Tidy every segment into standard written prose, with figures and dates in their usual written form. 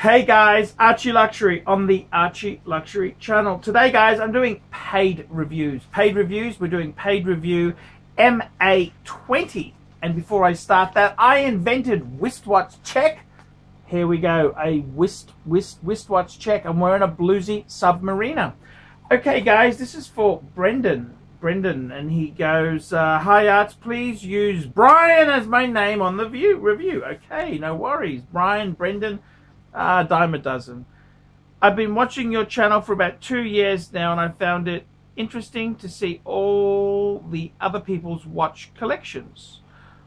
Hey guys, Archie Luxury on the Archie Luxury channel. Today guys, I'm doing paid reviews. We're doing paid review MA20. And before I start that, I invented wristwatch check. Here we go, a wristwatch check. I'm wearing a bluesy Submariner. Okay guys, this is for Brendan, and he goes, hi Arch, please use Brian as my name on the review. Okay, no worries. Brian, Brendan, dime a dozen. I've been watching your channel for about 2 years now, and I found it interesting to see all the other people's watch collections.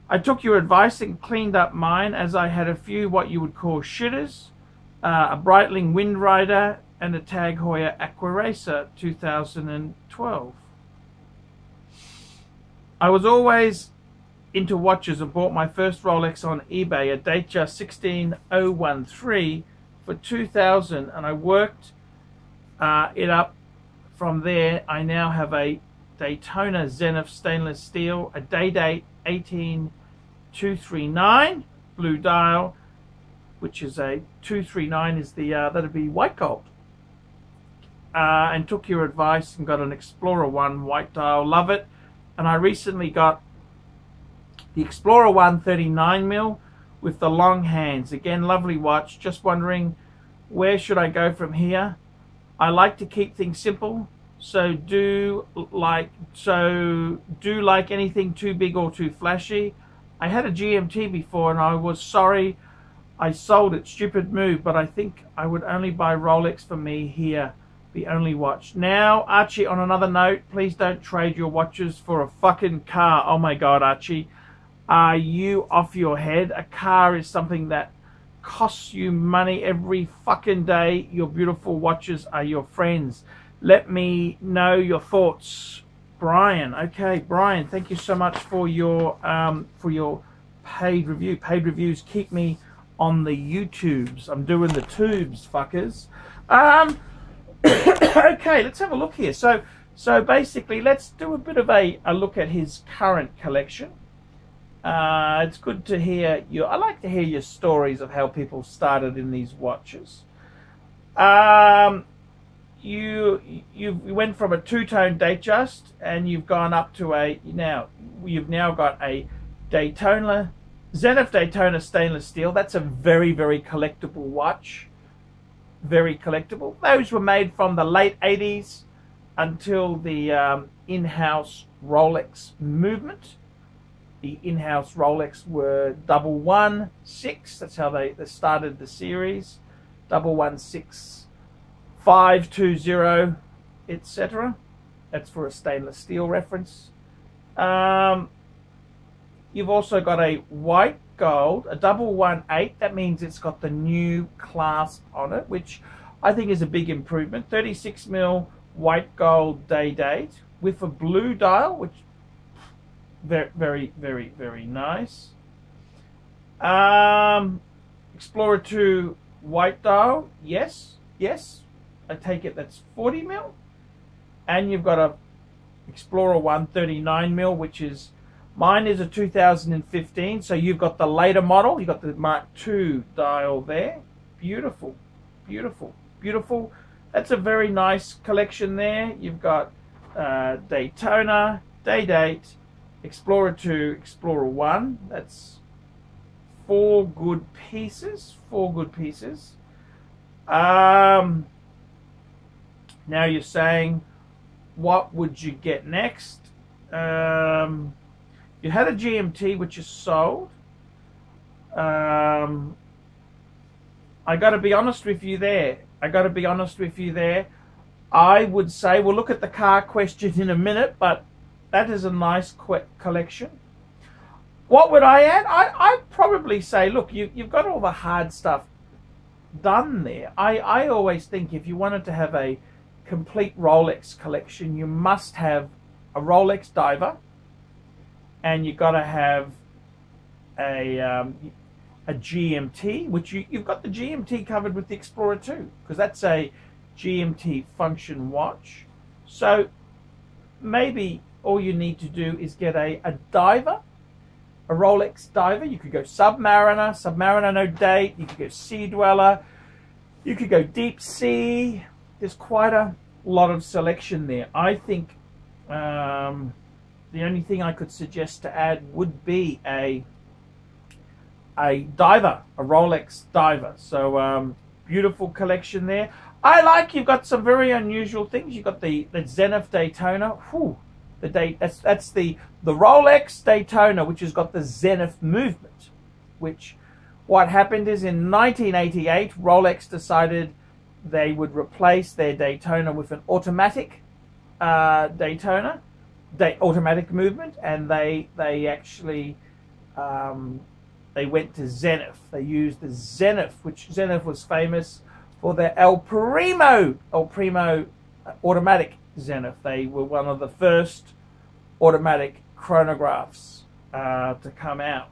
I took your advice and cleaned up mine, as I had a few what you would call shitters, a Breitling Windrider and a Tag Heuer Aquaracer 2012. I was always into watches and bought my first Rolex on eBay, a Datejust 16013 for 2000, and I worked it up from there. I now have a Daytona Zenith stainless steel, a day-date 18239 blue dial, which is a 239 is the that'd be white gold, and took your advice and got an Explorer 1 white dial. Love it. And I recently got the Explorer 1 39mm with the long hands. Again, lovely watch. Just wondering, where should I go from here? I like to keep things simple, so do like anything too big or too flashy. I had a GMT before and I was sorry I sold it. Stupid move, but I think I would only buy Rolex for me here. The only watch. Now, Archie, on another note, please don't trade your watches for a fucking car. Oh my God, Archie. Are you off your head? A car is something that costs you money every fucking day. Your beautiful watches are your friends. Let me know your thoughts, Brian. Okay, Brian, thank you so much for your paid review. Paid reviews keep me on the YouTubes. I'm doing the tubes, fuckers. Okay, let's have a look here. So basically, let's do a bit of a look at his current collection. It's good to hear I like to hear your stories of how people started in these watches. You went from a two-tone Datejust, and you've gone up to you've now got a Zenith Daytona stainless steel. That's a very, very collectible watch. Very collectible. Those were made from the late 80s until the in-house Rolex movement. The in-house Rolex were 116. That's how they started the series. 116, 520, etc. That's for a stainless steel reference. You've also got a white gold, a 118. That means it's got the new clasp on it, which I think is a big improvement. 36mm white gold day date with a blue dial, which very, very, very, very nice. Explorer 2 white dial, yes. I take it that's 40mm, and you've got a Explorer 1 39mm, which is, mine is a 2015, so you've got the later model. You've got the Mark II dial there. Beautiful, beautiful, beautiful. That's a very nice collection there. You've got Daytona, day date, Explorer 2, Explorer 1. That's four good pieces. Now you're saying, what would you get next? You had a GMT, which is sold. I got to be honest with you there. I would say, we'll look at the car question in a minute, but that is a nice collection. What would I add? I'd probably say, look, you've got all the hard stuff done there. I always think if you wanted to have a complete Rolex collection, you must have a Rolex diver, and you've got to have a GMT, which you've got the GMT covered with the Explorer 2, because that's a GMT function watch. So maybe all you need to do is get a diver, a Rolex diver. You could go Submariner no date. You could go Sea Dweller. You could go deep sea. There's quite a lot of selection there. I think the only thing I could suggest to add would be a diver, a Rolex diver. So beautiful collection there. I like, you've got some very unusual things. You've got the Zenith Daytona. Whew, that's the Rolex Daytona, which has got the Zenith movement. Which, what happened is in 1988, Rolex decided they would replace their Daytona with an automatic Daytona, automatic movement, and they actually they went to Zenith. They used the Zenith, which Zenith was famous for their El Primo automatic Zenith. They were one of the first automatic chronographs to come out.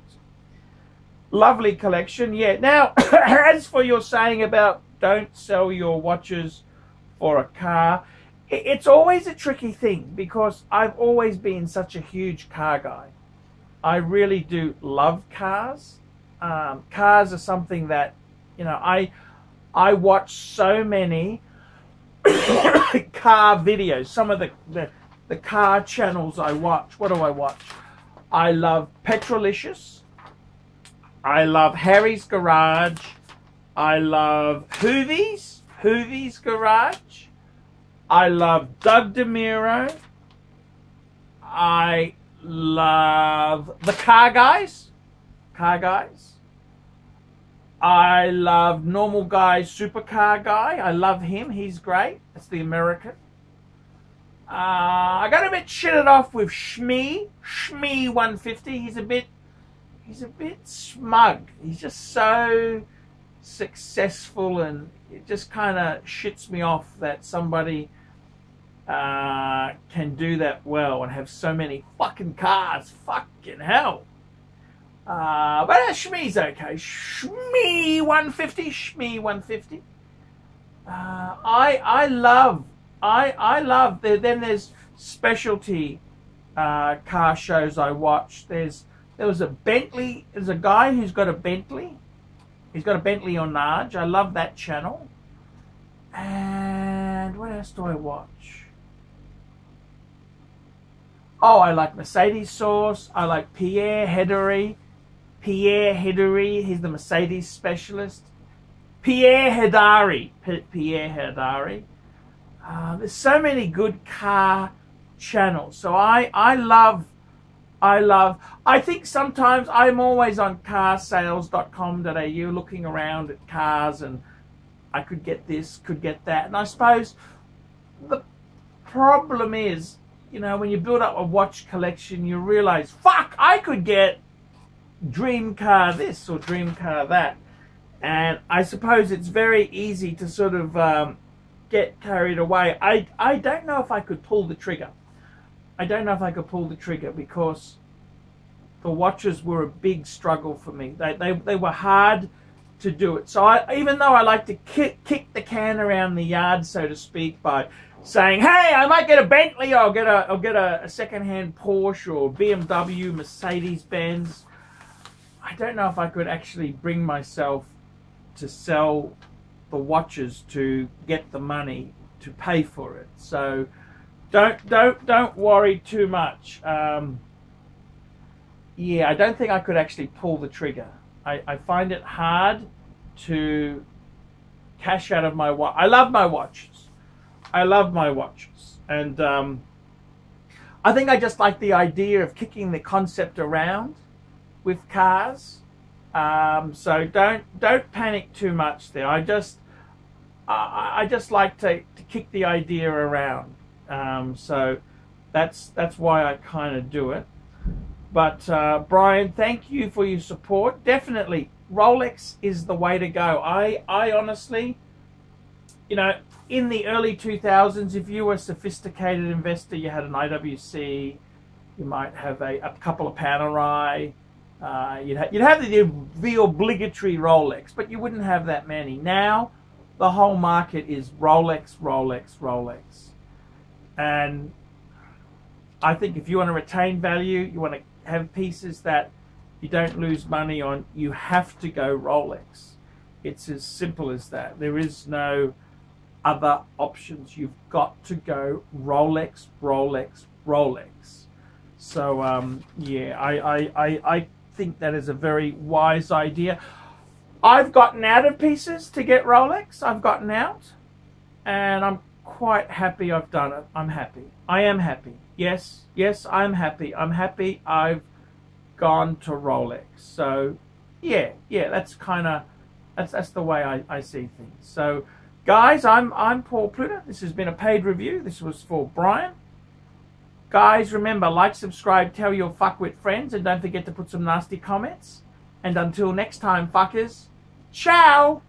Lovely collection. Yeah. Now, as for your saying about don't sell your watches for a car, it's always a tricky thing because I've always been such a huge car guy. I really do love cars. Cars are something that, you know, I watch so many car videos. Some of the car channels I watch. What do I watch? I love Petrolicious. I love Harry's Garage. I love Hoovy's Garage. I love Doug DeMuro. I love the Car Guys. I love Normal Guy's Supercar Guy. I love him. He's great. That's the American. I got a bit shitted off with Shmee 150. He's a bit smug. He's just so successful, and it just kind of shits me off that somebody can do that well and have so many fucking cars. Fucking hell. But Shmee's okay. Shmee 150. I love. Then there's specialty car shows I watch. There was a Bentley. There's a guy who's got a Bentley. He's got a Bentley on Narge. I love that channel. And what else do I watch? Oh, I like Mercedes Source. I like Pierre Hederi. He's the Mercedes specialist. Pierre Hedari. There's so many good car channels. So I think sometimes I'm always on carsales.com.au looking around at cars, and I could get this, could get that. And I suppose the problem is, you know, when you build up a watch collection, you realize, fuck, I could get dream car this or dream car that. And I suppose it's very easy to sort of get carried away. I don't know if I could pull the trigger. Because the watches were a big struggle for me. They were hard to do it. So even though I like to kick the can around the yard, so to speak, by saying, hey, I might get a Bentley, or I'll get a second-hand Porsche or BMW, Mercedes-Benz, I don't know if I could actually bring myself to sell the watches to get the money to pay for it. So don't worry too much. Yeah, I don't think I could actually pull the trigger. I find it hard to cash out of my watch. I love my watches. And I think I just like the idea of kicking the concept around with cars. So don't panic too much there. I just like to kick the idea around. So that's why I kind of do it. But Brian, thank you for your support. Definitely, Rolex is the way to go. I honestly, you know, in the early 2000s, if you were a sophisticated investor, you had an IWC, you might have a couple of Panerai, you'd have the obligatory Rolex, but you wouldn't have that many. Now, the whole market is Rolex. And I think if you want to retain value, you want to have pieces that you don't lose money on, you have to go Rolex. It's as simple as that. There is no other options. You've got to go Rolex, Rolex, Rolex. So yeah, I think that is a very wise idea. I've gotten out of pieces to get Rolex. I've gotten out, and I'm quite happy I've done it. I'm happy. I am happy. Yes, yes, I'm happy. I'm happy I've gone to Rolex. So yeah, that's kind of that's the way I see things. So guys, I'm Paul Pluta. This has been a paid review. This was for Brian. Guys, remember, like, subscribe, tell your fuckwit friends, and don't forget to put some nasty comments. And until next time, fuckers, ciao!